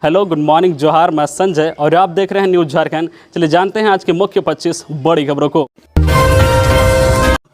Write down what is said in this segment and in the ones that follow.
Hello, good morning, जोहार। मैं संजय और आप देख रहे हैं न्यूज़ झारखंड। चलिए जानते हैं आज के मुख्य 25 बड़ी खबरों को।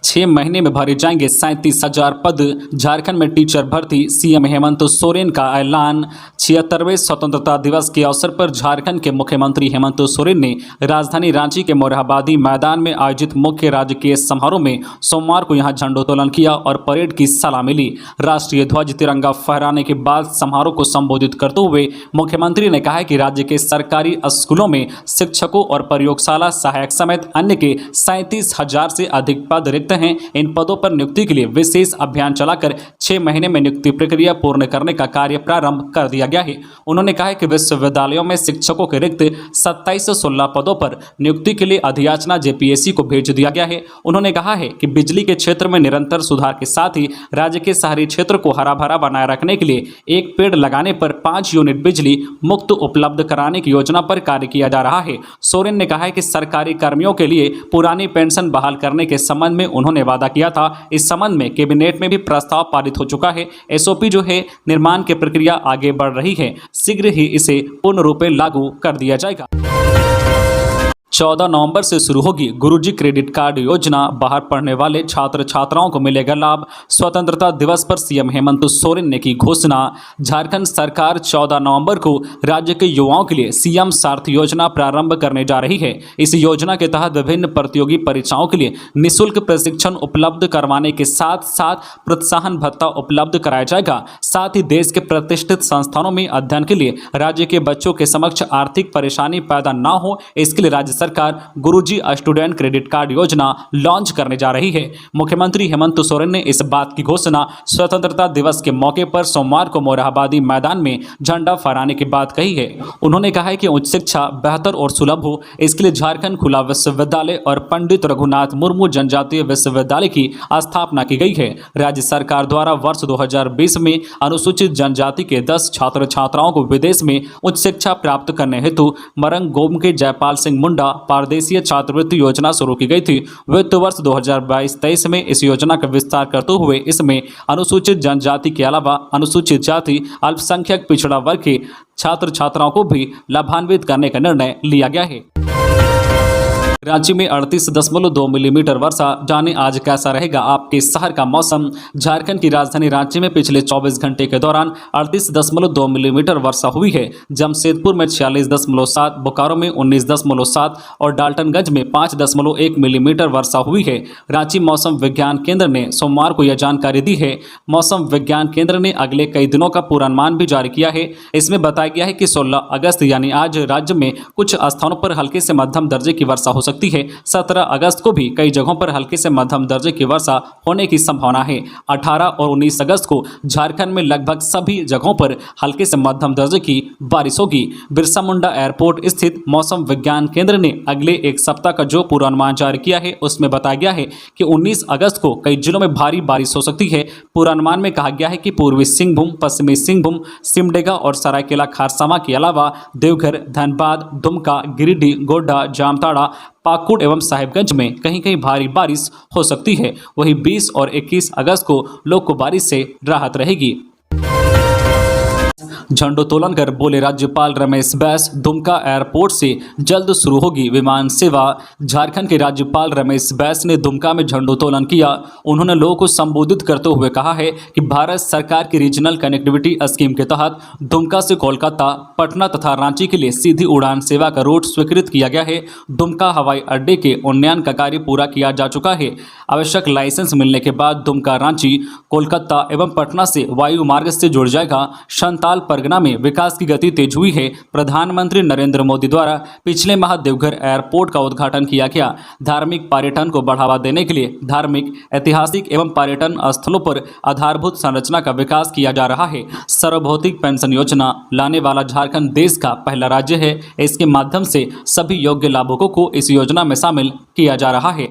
6 महीने में भरे जाएंगे 37,000 पद। झारखंड में टीचर भर्ती, सीएम हेमंत सोरेन का ऐलान। 76वें स्वतंत्रता दिवस के अवसर पर झारखंड के मुख्यमंत्री हेमंत सोरेन ने राजधानी रांची के मोरहाबादी मैदान में आयोजित मुख्य राजकीय समारोह में सोमवार को यहां झंडोत्तोलन किया और परेड की सलामी ली। राष्ट्रीय ध्वज तिरंगा फहराने के बाद समारोह को संबोधित करते हुए मुख्यमंत्री ने कहा कि राज्य के सरकारी स्कूलों में शिक्षकों और प्रयोगशाला सहायक समेत अन्य के 37,000 से अधिक पद रिक्त हैं। इन पदों पर नियुक्ति के लिए विशेष अभियान चलाकर 6 महीने में नियुक्ति प्रक्रिया पूर्ण करने का कार्य प्रारंभ कर दिया गया है। उन्होंने कहा कि विश्वविद्यालयों में शिक्षकों के रिक्त 2716 पदों पर नियुक्ति के लिए अधियाचना जेपीएससी को भेज दिया गया है। उन्होंने कहा है कि बिजली के क्षेत्र में निरंतर सुधार के साथ ही राज्य के शहरी क्षेत्र को हरा भरा बनाए रखने के लिए एक पेड़ लगाने पर 5 यूनिट बिजली मुफ्त उपलब्ध कराने की योजना पर कार्य किया जा रहा है। सोरेन ने कहा है कि सरकारी कर्मियों के लिए पुरानी पेंशन बहाल करने के संबंध में उन्होंने वादा किया था। इस संबंध में कैबिनेट में भी प्रस्ताव पारित हो चुका है। एसओपी जो है निर्माण की प्रक्रिया आगे बढ़ रही है। शीघ्र ही इसे पूर्ण रूप में लागू कर दिया जाएगा। 14 नवंबर से शुरू होगी गुरुजी क्रेडिट कार्ड योजना। बाहर पढ़ने वाले छात्र छात्राओं को मिलेगा लाभ। स्वतंत्रता दिवस पर सीएम हेमंत सोरेन ने की घोषणा। झारखंड सरकार 14 नवंबर को राज्य के युवाओं के लिए सीएम सारथी योजना प्रारंभ करने जा रही है। इस योजना के तहत विभिन्न प्रतियोगी परीक्षाओं के लिए निःशुल्क प्रशिक्षण उपलब्ध करवाने के साथ साथ प्रोत्साहन भत्ता उपलब्ध कराया जाएगा। साथ ही देश के प्रतिष्ठित संस्थानों में अध्ययन के लिए राज्य के बच्चों के समक्ष आर्थिक परेशानी पैदा न हो, इसके लिए राज्य सरकार गुरुजी स्टूडेंट क्रेडिट कार्ड योजना लॉन्च करने जा रही है। मुख्यमंत्री हेमंत सोरेन ने इस बात की घोषणा स्वतंत्रता दिवस के मौके पर सोमवार को मोरहाबादी मैदान में झंडा फहराने के बाद कही है। उन्होंने कहा है कि उच्च शिक्षा बेहतर और सुलभ हो, इसके लिए झारखंड खुला विश्वविद्यालय और पंडित रघुनाथ मुर्मू जनजातीय विश्वविद्यालय की स्थापना की गई है। राज्य सरकार द्वारा वर्ष 2020 में अनुसूचित जनजाति के 10 छात्र छात्राओं को विदेश में उच्च शिक्षा प्राप्त करने हेतु मरंगगोम के जयपाल सिंह मुंडा पारदेशीय छात्रवृत्ति योजना शुरू की गई थी। वित्त वर्ष 2022-23 में इस योजना का विस्तार करते हुए इसमें अनुसूचित जनजाति के अलावा अनुसूचित जाति, अल्पसंख्यक, पिछड़ा वर्ग के छात्र छात्राओं को भी लाभान्वित करने का निर्णय लिया गया है। रांची में 38.2 मिलीमीटर वर्षा। जाने आज कैसा रहेगा आपके शहर का मौसम। झारखंड की राजधानी रांची में पिछले 24 घंटे के दौरान 38.2 मिलीमीटर वर्षा हुई है। जमशेदपुर में 46.7, बोकारो में 19.7 और डाल्टनगंज में 5.1 मिलीमीटर वर्षा हुई है। रांची मौसम विज्ञान केंद्र ने सोमवार को यह जानकारी दी है। मौसम विज्ञान केंद्र ने अगले कई दिनों का पूर्वानुमान भी जारी किया है। इसमें बताया गया है कि 16 अगस्त यानी आज राज्य में कुछ स्थानों पर हल्के से मध्यम दर्जे की वर्षा हो सकती है। 17 अगस्त को भी कई जगहों पर हल्के से मध्यम दर्जे की वर्षा होने की संभावना है। 18 और 19 अगस्त को झारखंड में लगभग सभी जगहों पर हल्के से मध्यम दर्जे की बारिश होगी। बिरसा मुंडा एयरपोर्ट स्थित मौसम विज्ञान केंद्र ने अगले एक सप्ताह का जो पूर्वानुमान जारी किया है उसमें बताया गया है कि 19 अगस्त को कई जिलों में भारी बारिश हो सकती है। पूर्वानुमान में कहा गया है कि पूर्वी सिंहभूम, पश्चिमी सिंहभूम, सिमडेगा और सरायकेला खरसावां के अलावा देवघर, धनबाद, दुमका, गिरिडीह, गोड्डा, जामताड़ा, पाकुड़ एवं साहिबगंज में कहीं कहीं भारी बारिश हो सकती है। वहीं 20 और 21 अगस्त को लोग को बारिश से राहत रहेगी। झंडोत्तोलन कर बोले राज्यपाल रमेश बैस, दुमका एयरपोर्ट से जल्द शुरू होगी विमान सेवा। झारखंड के राज्यपाल रमेश बैस ने दुमका में झंडोत्तोलन किया। उन्होंने लोगों को संबोधित करते हुए कहा है कि भारत सरकार की रीजनल कनेक्टिविटी स्कीम के तहत दुमका से कोलकाता, पटना तथा रांची के लिए सीधी उड़ान सेवा का रूट स्वीकृत किया गया है। दुमका हवाई अड्डे के उन्नयन का कार्य पूरा किया जा चुका है। आवश्यक लाइसेंस मिलने के बाद दुमका रांची, कोलकाता एवं पटना से वायु मार्ग से जुड़ जाएगा। संताल परगना में विकास की गति तेज हुई है। प्रधानमंत्री नरेंद्र मोदी द्वारा पिछले माह देवघर एयरपोर्ट का उद्घाटन किया गया। धार्मिक पर्यटन को बढ़ावा देने के लिए धार्मिक, ऐतिहासिक एवं पर्यटन स्थलों पर आधारभूत संरचना का विकास किया जा रहा है। सार्वभौतिक पेंशन योजना लाने वाला झारखंड देश का पहला राज्य है। इसके माध्यम से सभी योग्य लाभुकों को इस योजना में शामिल किया जा रहा है।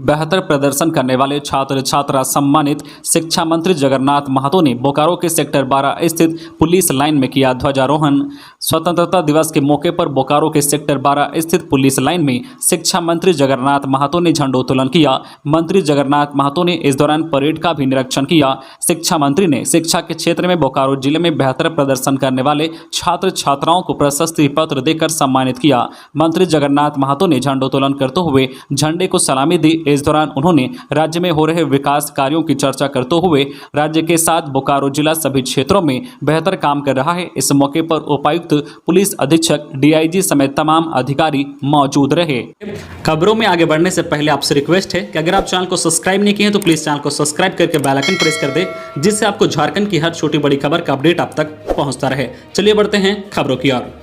बेहतर प्रदर्शन करने वाले छात्र छात्रा सम्मानित। शिक्षा मंत्री जगन्नाथ महतो ने बोकारो के सेक्टर 12 स्थित पुलिस लाइन में किया ध्वजारोहण। स्वतंत्रता दिवस के मौके पर बोकारो के सेक्टर 12 स्थित पुलिस लाइन में शिक्षा मंत्री जगन्नाथ महतो ने झंडोत्तोलन किया। मंत्री जगन्नाथ महतो ने इस दौरान परेड का भी निरीक्षण किया। शिक्षा मंत्री ने शिक्षा के क्षेत्र में बोकारो जिले में बेहतर प्रदर्शन करने वाले छात्र छात्राओं को प्रशस्ति पत्र देकर सम्मानित किया। मंत्री जगन्नाथ महतो ने झंडोत्तोलन करते हुए झंडे को सलामी दी। इस दौरान उन्होंने राज्य में हो रहे विकास कार्यों की चर्चा करते हुए राज्य के साथ बोकारो जिला सभी क्षेत्रों में बेहतर काम कर रहा है। इस मौके पर उपायुक्त, पुलिस अधीक्षक, डीआईजी समेत तमाम अधिकारी मौजूद रहे। खबरों में आगे बढ़ने से पहले आपसे रिक्वेस्ट है कि अगर आप चैनल को सब्सक्राइब नहीं किए हैं तो प्लीज चैनल को सब्सक्राइब करके बेल आइकन प्रेस कर दे, जिससे आपको झारखंड की हर छोटी बड़ी खबर का अपडेट आप तक पहुंचता रहे। चलिए बढ़ते हैं खबरों की ओर।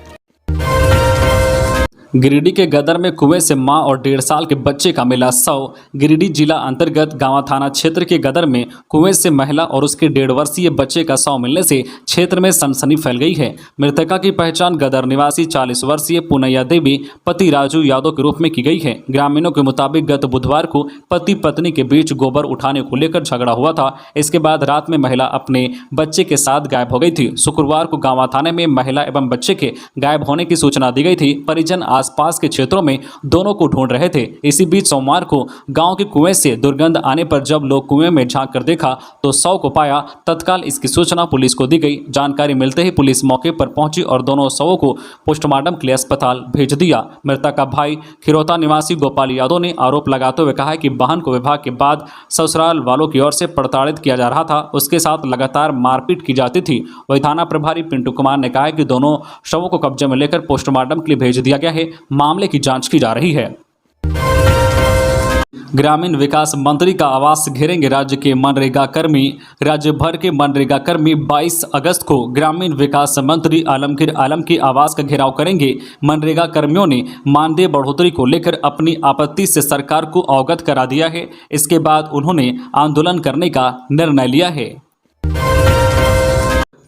गिरिडीह के गदर में कुएं से मां और 1.5 साल के बच्चे का मिला शव। गिरिडीह जिला अंतर्गत गांवा थाना क्षेत्र के गदर में कुएं से महिला और उसके 1.5 वर्षीय बच्चे का शव मिलने से क्षेत्र में सनसनी फैल गई है। मृतका की पहचान गदर निवासी 40 वर्षीय पुनैया देवी पति राजू यादव के रूप में की गई है। ग्रामीणों के मुताबिक गत बुधवार को पति पत्नी के बीच गोबर उठाने को लेकर झगड़ा हुआ था। इसके बाद रात में महिला अपने बच्चे के साथ गायब हो गई थी। शुक्रवार को गांवा थाने में महिला एवं बच्चे के गायब होने की सूचना दी गई थी। परिजन आसपास के क्षेत्रों में दोनों को ढूंढ रहे थे। इसी बीच सोमवार को गांव के कुएं से दुर्गंध आने पर जब लोग कुएं में झांक कर देखा तो शव को पाया। तत्काल इसकी सूचना पुलिस को दी गई। जानकारी मिलते ही पुलिस मौके पर पहुंची और दोनों शवों को पोस्टमार्टम के लिए अस्पताल भेज दिया। मृतक का भाई खिरोता निवासी गोपाल यादव ने आरोप लगाते हुए कहा कि बहन को विवाह के बाद ससुराल वालों की ओर से प्रताड़ित किया जा रहा था। उसके साथ लगातार मारपीट की जाती थी। वही थाना प्रभारी पिंटू कुमार ने कहा कि दोनों शवों को कब्जे में लेकर पोस्टमार्टम के लिए भेज दिया गया है। मामले की जांच की जा रही है। ग्रामीण विकास मंत्री का आवास घेरेंगे राज्य के मनरेगा कर्मी। राज्य भर के मनरेगा कर्मी 22 अगस्त को ग्रामीण विकास मंत्री आलमगीर आलम के आवास का घेराव करेंगे। मनरेगा कर्मियों ने मानदेय बढ़ोतरी को लेकर अपनी आपत्ति से सरकार को अवगत करा दिया है। इसके बाद उन्होंने आंदोलन करने का निर्णय लिया है।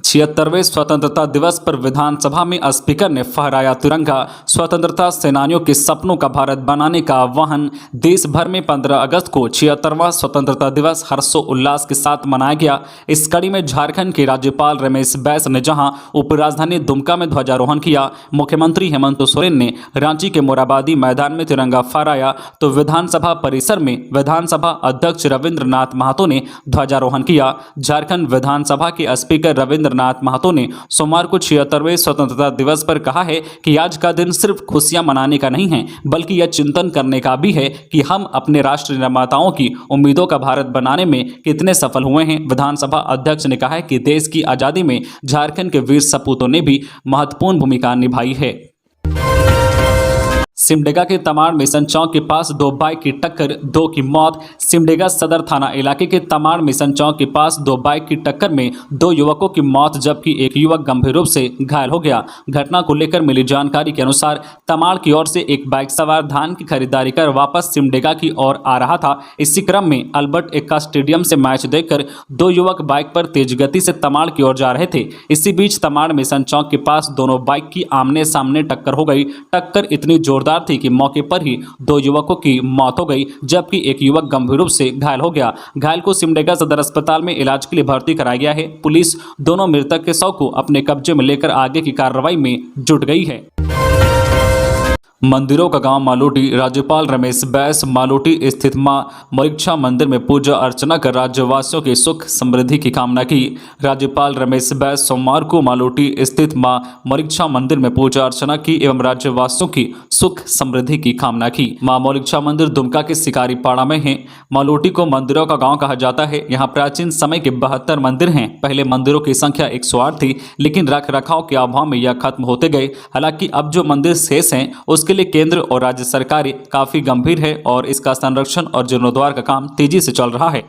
76वें स्वतंत्रता दिवस पर विधानसभा में स्पीकर ने फहराया तिरंगा। स्वतंत्रता सेनानियों के सपनों का भारत बनाने का आह्वान। देश भर में 15 अगस्त को 76वां स्वतंत्रता दिवस हर्षोल्लास के साथ मनाया गया। इस कड़ी में झारखंड के राज्यपाल रमेश बैस ने जहां उपराजधानी दुमका में ध्वजारोहण किया, मुख्यमंत्री हेमंत सोरेन ने रांची के मोराबादी मैदान में तिरंगा फहराया, तो विधानसभा परिसर में विधानसभा अध्यक्ष रविंद्रनाथ महतो ने ध्वजारोहण किया। झारखंड विधानसभा के स्पीकर रविंद्रनाथ महतो ने सोमवार को 76वें स्वतंत्रता दिवस पर कहा है कि आज का दिन सिर्फ खुशियां मनाने का नहीं है, बल्कि यह चिंतन करने का भी है कि हम अपने राष्ट्र निर्माताओं की उम्मीदों का भारत बनाने में कितने सफल हुए हैं। विधानसभा अध्यक्ष ने कहा है कि देश की आजादी में झारखंड के वीर सपूतों ने भी महत्वपूर्ण भूमिका निभाई है। सिमडेगा के तमाड़ मिशन चौक के पास 2 बाइक की टक्कर, 2 की मौत। सिमडेगा सदर थाना इलाके के तमाड़ मिशन चौक के पास 2 बाइक की टक्कर में 2 युवकों की मौत जबकि एक युवक गंभीर रूप से घायल हो गया। घटना को लेकर मिली जानकारी के अनुसार तमाड़ की ओर से एक बाइक सवार धान की खरीदारी कर वापस सिमडेगा की ओर आ रहा था। इसी क्रम में अल्बर्ट एक्का स्टेडियम से मैच देखकर 2 युवक बाइक पर तेज गति से तमाड़ की ओर जा रहे थे। इसी बीच तमाड़ मिशन चौक के पास दोनों बाइक की आमने सामने टक्कर हो गई। टक्कर इतनी जोरदार थी कि मौके पर ही 2 युवकों की मौत हो गई जबकि एक युवक गंभीर रूप से घायल हो गया। घायल को सिमडेगा सदर अस्पताल में इलाज के लिए भर्ती कराया गया है। पुलिस दोनों मृतक के शव को अपने कब्जे में लेकर आगे की कार्रवाई में जुट गई है। मंदिरों का गांव मालोटी। राज्यपाल रमेश बैस मालोटी स्थित मां मरीक्षा मंदिर में पूजा अर्चना कर राज्यवासियों की सुख समृद्धि की कामना की। राज्यपाल रमेश बैस सोमवार को मालोटी स्थित मां मरीक्षा मंदिर में पूजा अर्चना की एवं राज्यवासियों की सुख समृद्धि की कामना की। मां मरीक्षा मंदिर दुमका के शिकारी पाड़ा में है। मालोटी को मंदिरों का गाँव कहा जाता है। यहाँ प्राचीन समय के 72 मंदिर हैं। पहले मंदिरों की संख्या 108 थी, लेकिन रख रखाव के अभाव में यह खत्म होते गए। हालांकि अब जो मंदिर शेष हैं उसके लिए केंद्र और राज्य सरकारें काफी गंभीर है और इसका संरक्षण और जीर्णोद्धार का काम तेजी से चल रहा है।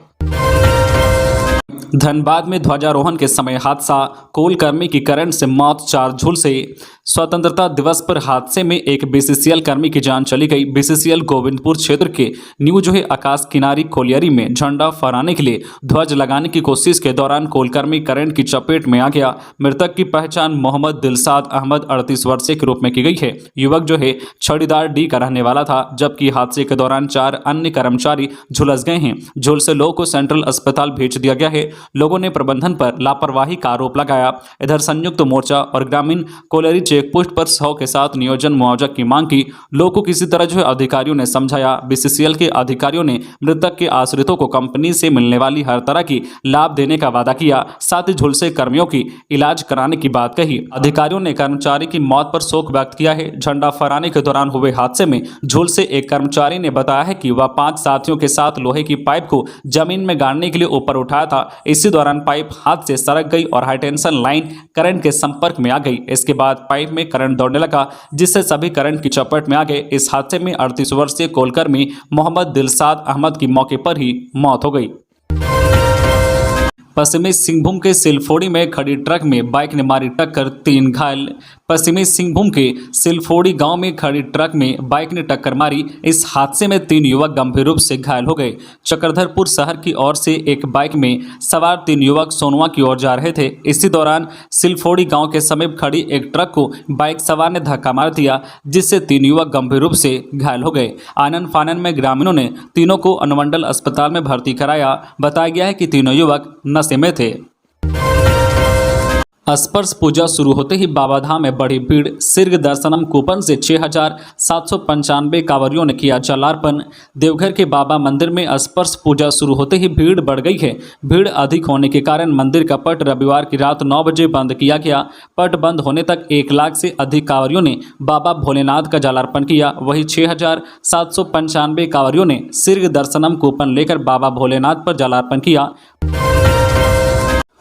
धनबाद में ध्वजारोहण के समय हादसा, कोलकर्मी की करंट से मौत, 4 झुलसे। स्वतंत्रता दिवस पर हादसे में एक बीसीसीएल कर्मी की जान चली गई। बीसीसीएल गोविंदपुर क्षेत्र के न्यू जोहे आकाश किनारी कोलियरी में झंडा फहराने के लिए ध्वज लगाने की कोशिश के दौरान कोलकर्मी करंट की चपेट में आ गया। मृतक की पहचान मोहम्मद दिलसाद अहमद 38 वर्षीय के रूप में की गई है। युवक जो है छड़ीदार डी का रहने वाला था, जबकि हादसे के दौरान 4 अन्य कर्मचारी झुलस गए हैं। झुलसे लोगों को सेंट्रल अस्पताल भेज दिया गया है। लोगों ने प्रबंधन पर लापरवाही का आरोप लगाया। इधर संयुक्त मोर्चा और ग्रामीण कोलेरी चेक पोस्ट पर 100 के साथ नियोजन मुआवजा की मांग की। लोगों को किसी तरह जो है अधिकारियों ने समझाया। बीसीसीएल के अधिकारियों ने मृतक के आश्रितों को कंपनी से मिलने वाली हर तरह की लाभ देने का वादा किया। साथ ही झुलसे कर्मियों की इलाज कराने की बात कही। अधिकारियों ने कर्मचारी की मौत पर शोक व्यक्त किया है। झंडा फहराने के दौरान हुए हादसे में झुलसे एक कर्मचारी ने बताया है कि वह 5 साथियों के साथ लोहे की पाइप को जमीन में गाड़ने के लिए ऊपर उठाया था। इसी दौरान पाइप हाथ से सरक गई और हाई टेंशन लाइन करंट के संपर्क में आ गई। इसके बाद पाइप में करंट दौड़ने लगा, जिससे सभी करंट की चपेट में आ गए। इस हादसे में 38 वर्षीय कोलकर्मी मोहम्मद दिलशाद अहमद की मौके पर ही मौत हो गई। पश्चिमी सिंहभूम के सिलफोड़ी में खड़ी ट्रक में बाइक ने मारी टक्कर, 3 घायल। पश्चिमी सिंहभूम के सिलफोड़ी गांव में खड़ी ट्रक में बाइक ने टक्कर मारी। इस हादसे में 3 युवक गंभीर रूप से घायल हो गए। चक्रधरपुर शहर की ओर से एक बाइक में सवार 3 युवक सोनवा की ओर जा रहे थे। इसी दौरान सिलफोड़ी गांव के समीप खड़ी एक ट्रक को बाइक सवार ने धक्का मार दिया, जिससे 3 युवक गंभीर रूप से घायल हो गए। आनन फानन में ग्रामीणों ने तीनों को अनुमंडल अस्पताल में भर्ती कराया। बताया गया है कि तीनों युवक नशे में थे। स्पर्श पूजा शुरू होते ही बाबाधाम में बढ़ी भीड़। सिर्ग दर्शनम कूपन से 6,795 कांवरियों ने किया जलार्पण। देवघर के बाबा मंदिर में स्पर्श पूजा शुरू होते ही भीड़ बढ़ गई है। भीड़ अधिक होने के कारण मंदिर का पट रविवार की रात 9 बजे बंद किया गया। पट बंद होने तक 1 लाख से अधिक कांवरियों ने बाबा भोलेनाथ का जलार्पण किया। वहीं 6,795 कांवरियों ने सिर्ग दर्शनम कूपन लेकर बाबा भोलेनाथ पर जलार्पण किया।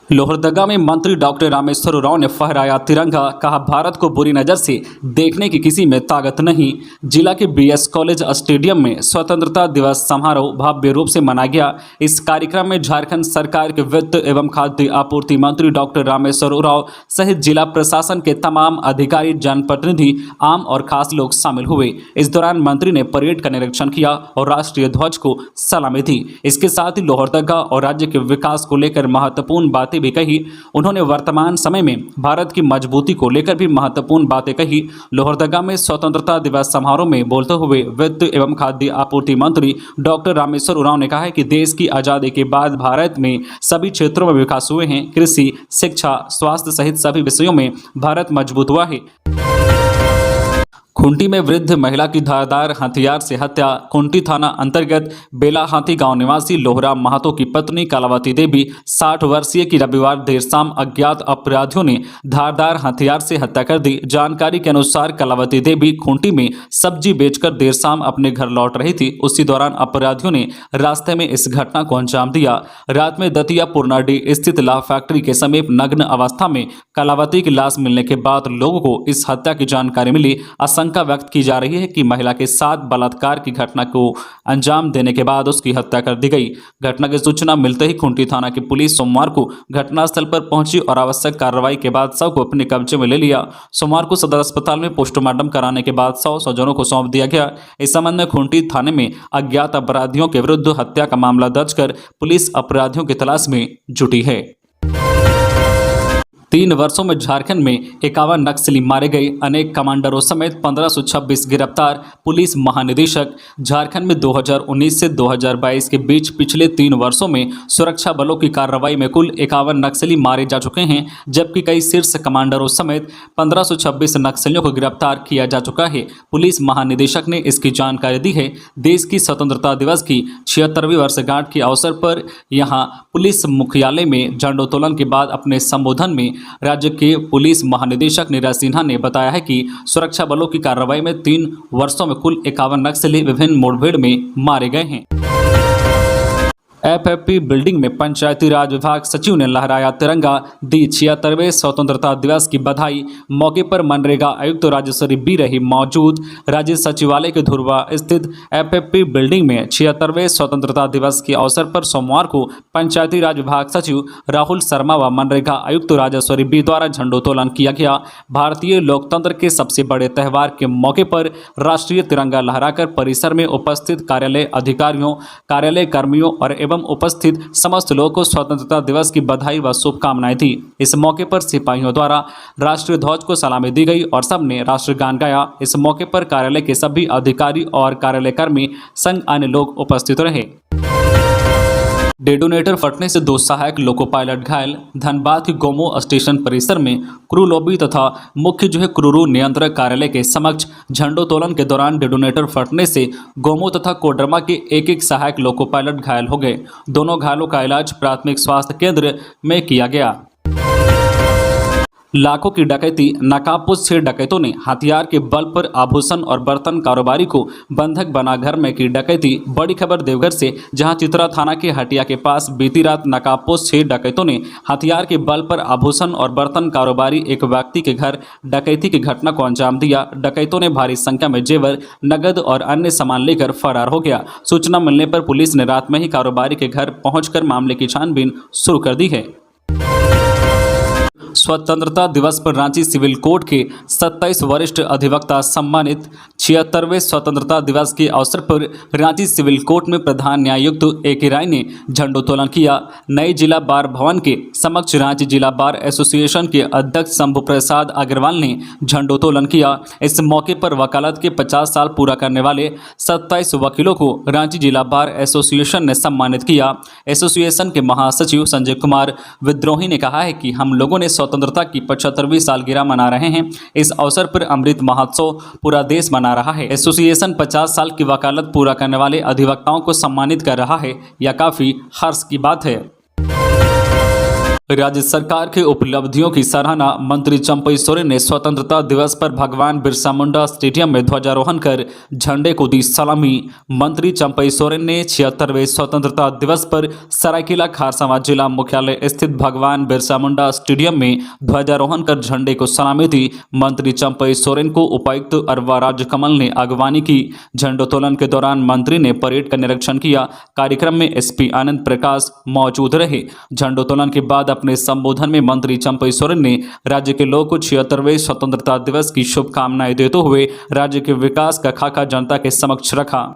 लोहरदगा में मंत्री डॉक्टर रामेश्वर उरांव ने फहराया तिरंगा। कहा, भारत को बुरी नज़र से देखने की किसी में ताकत नहीं। जिला के बीएस कॉलेज स्टेडियम में स्वतंत्रता दिवस समारोह भव्य रूप से मनाया गया। इस कार्यक्रम में झारखंड सरकार के वित्त एवं खाद्य आपूर्ति मंत्री डॉक्टर रामेश्वर उरांव सहित जिला प्रशासन के तमाम अधिकारी, जनप्रतिनिधि, आम और खास लोग शामिल हुए। इस दौरान मंत्री ने परेड का निरीक्षण किया और राष्ट्रीय ध्वज को सलामी दी। इसके साथ ही लोहरदगा और राज्य के विकास को लेकर महत्वपूर्ण बातें भी कही। उन्होंने वर्तमान समय में भारत की मजबूती को लेकर भी महत्वपूर्ण बातें कही। लोहरदगा में स्वतंत्रता दिवस समारोह में बोलते हुए वित्त एवं खाद्य आपूर्ति मंत्री डॉक्टर रामेश्वर उरांव ने कहा है कि देश की आज़ादी के बाद भारत में सभी क्षेत्रों में विकास हुए हैं। कृषि, शिक्षा, स्वास्थ्य सहित सभी विषयों में भारत मजबूत हुआ है। खूंटी में वृद्ध महिला की धारदार हथियार से हत्या। खूंटी थाना अंतर्गत बेला हाथी गांव निवासी लोहराम महतो की पत्नी कलावती देवी 60 वर्षीय की रविवार देर शाम अज्ञात अपराधियों ने धारदार हथियार से हत्या कर दी। जानकारी के अनुसार कलावती देवी खूंटी में सब्जी बेचकर देर शाम अपने घर लौट रही थी। उसी दौरान अपराधियों ने रास्ते में इस घटना को अंजाम दिया। रात में दतिया पुरनाडीह स्थित लाह फैक्ट्री के समीप नग्न अवस्था में कलावती की लाश मिलने के बाद लोगों को इस हत्या की जानकारी मिली। आशंका व्यक्त की जा रही है कि महिला के साथ बलात्कार की घटना को अंजाम देने के बाद उसकी हत्या कर दी गई। घटना की सूचना मिलते ही खूंटी थाना की पुलिस सोमवार को घटनास्थल पर पहुंची और आवश्यक कार्रवाई के बाद शव को अपने कब्जे में ले लिया। सोमवार को सदर अस्पताल में पोस्टमार्टम कराने के बाद शव स्वजनों को सौंप दिया गया। इस संबंध में खूंटी थाने में अज्ञात अपराधियों के विरुद्ध हत्या का मामला दर्ज कर पुलिस अपराधियों की तलाश में जुटी है। 3 वर्षों में झारखंड में 51 नक्सली मारे गए। अनेक कमांडरों समेत 1526 गिरफ्तार। पुलिस महानिदेशक झारखंड में 2019 से 2022 के बीच पिछले 3 वर्षों में सुरक्षा बलों की कार्रवाई में कुल 51 नक्सली मारे जा चुके हैं, जबकि कई शीर्ष कमांडरों समेत 1526 नक्सलियों को गिरफ्तार किया जा चुका है। पुलिस महानिदेशक ने इसकी जानकारी दी है। देश की स्वतंत्रता दिवस की 76वीं वर्षगांठ के अवसर पर यहां पुलिस मुख्यालय में झंडोत्तोलन के बाद अपने संबोधन में राज्य के पुलिस महानिदेशक नीरज सिन्हा ने बताया है कि सुरक्षा बलों की कार्रवाई में 3 वर्षों में कुल 51 नक्सली विभिन्न मुठभेड़ में मारे गए हैं। एफएफपी बिल्डिंग में पंचायती राज विभाग सचिव ने लहराया तिरंगा, दी 76वें स्वतंत्रता दिवस की बधाई। मौके पर मनरेगा आयुक्त राजेश्वरी बी रही मौजूद। राज्य सचिवालय के धुरवा स्थित एफएफपी बिल्डिंग में 76वें स्वतंत्रता दिवस के अवसर पर सोमवार को पंचायती राज विभाग सचिव राहुल शर्मा व मनरेगा आयुक्त राजेश्वरी बी द्वारा झंडोत्तोलन किया गया। भारतीय लोकतंत्र के सबसे बड़े त्यौहार के मौके पर राष्ट्रीय तिरंगा लहराकर परिसर में उपस्थित कार्यालय अधिकारियों, कार्यालय कर्मियों और उपस्थित समस्त लोगों को स्वतंत्रता दिवस की बधाई व शुभकामनाएं दी। इस मौके पर सिपाहियों द्वारा राष्ट्रीय ध्वज को सलामी दी गई और सबने राष्ट्रगान गाया। इस मौके पर कार्यालय के सभी अधिकारी और कार्यालय कर्मी संग अन्य लोग उपस्थित रहे। डेटोनेटर फटने से 2 सहायक लोको पायलट घायल। धनबाद के गोमो स्टेशन परिसर में क्रू लॉबी तथा मुख्य क्रू नियंत्रक कार्यालय के समक्ष झंडोत्तोलन के दौरान डेटोनेटर फटने से गोमो तथा कोडरमा के एक सहायक लोको पायलट घायल हो गए। दोनों घायलों का इलाज प्राथमिक स्वास्थ्य केंद्र में किया गया। लाखों की डकैती। नकाबपोश 6 डकैतों ने हथियार के बल पर आभूषण और बर्तन कारोबारी को बंधक बना घर में की डकैती। बड़ी खबर देवघर से, जहां चित्रा थाना के हटिया के पास बीती रात नकाबपोश 6 डकैतों ने हथियार के बल पर आभूषण और बर्तन कारोबारी एक व्यक्ति के घर डकैती की घटना को अंजाम दिया। डकैतों ने भारी संख्या में जेवर, नगद और अन्य सामान लेकर फरार हो गया। सूचना मिलने पर पुलिस ने रात में ही कारोबारी के घर पहुंचकर मामले की छानबीन शुरू कर दी है। स्वतंत्रता दिवस पर रांची सिविल कोर्ट के 27 वरिष्ठ अधिवक्ता सम्मानित। 76वें स्वतंत्रता दिवस के अवसर पर रांची सिविल कोर्ट में प्रधान न्यायायुक्त ए.के. राय ने झंडोत्तोलन किया। नए जिला बार भवन के समक्ष रांची जिला बार एसोसिएशन के अध्यक्ष शंभु प्रसाद अग्रवाल ने झंडोत्तोलन किया। इस मौके पर वकालत के 50 साल पूरा करने वाले 27 वकीलों को रांची जिला बार एसोसिएशन ने सम्मानित किया। एसोसिएशन के महासचिव संजय कुमार विद्रोही ने कहा है कि हम लोगों ने स्वतंत्रता की 75वीं सालगिरह मना रहे हैं। इस अवसर पर अमृत महोत्सव पूरा देश मना रहा है। एसोसिएशन 50 साल की वकालत पूरा करने वाले अधिवक्ताओं को सम्मानित कर रहा है। यह काफी हर्ष की बात है। राज्य सरकार के उपलब्धियों की सराहना। मंत्री चंपई सोरेन ने स्वतंत्रता दिवस पर भगवान बिरसा मुंडा स्टेडियम में ध्वजारोहण कर झंडे को दी सलामी। मंत्री चंपई सोरेन ने 76वें स्वतंत्रता दिवस पर सरायकेला खारसावां जिला मुख्यालय स्थित भगवान बिरसा मुंडा स्टेडियम में ध्वजारोहण कर झंडे को सलामी दी। मंत्री चंपई सोरेन को उपायुक्त अरवा राजकमल ने अगवानी की। झंडोत्तोलन के दौरान मंत्री ने परेड का निरीक्षण किया। कार्यक्रम में एसपी आनंद प्रकाश मौजूद रहे। झंडोत्तोलन के बाद अपने संबोधन में मंत्री चंपई सोरेन ने राज्य के लोगों को 76वें स्वतंत्रता दिवस की शुभकामनाएं देते हुए राज्य के विकास का खाका जनता के समक्ष रखा।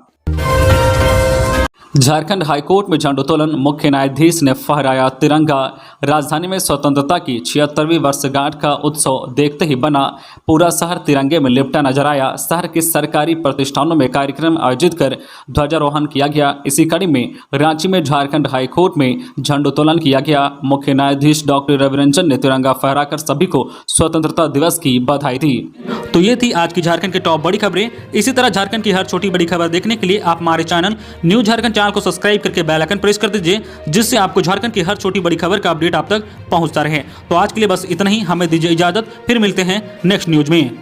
झारखंड हाईकोर्ट में झंडोत्तोलन। मुख्य न्यायाधीश ने फहराया तिरंगा। राजधानी में स्वतंत्रता की 76वीं वर्षगांठ का उत्सव देखते ही बना पूरा शहर तिरंगे में लिपटा नजर आया। शहर के सरकारी प्रतिष्ठानों में कार्यक्रम आयोजित कर ध्वजारोहण किया गया। इसी कड़ी में रांची में झारखंड हाईकोर्ट में झंडोत्तोलन किया गया। मुख्य न्यायाधीश डॉक्टर रविरंजन ने तिरंगा फहराकर सभी को स्वतंत्रता दिवस की बधाई दी। तो ये थी आज की झारखंड की टॉप बड़ी खबरें। इसी तरह झारखंड की हर छोटी बड़ी खबर देखने के लिए आप हमारे चैनल न्यूज झारखंड चैनल को सब्सक्राइब करके बेल आइकन प्रेस कर दीजिए, जिससे आपको झारखंड की हर छोटी बड़ी खबर का अपडेट आप तक पहुंचता रहे। तो आज के लिए बस इतना ही। हमें दीजिए इजाजत, फिर मिलते हैं नेक्स्ट न्यूज में।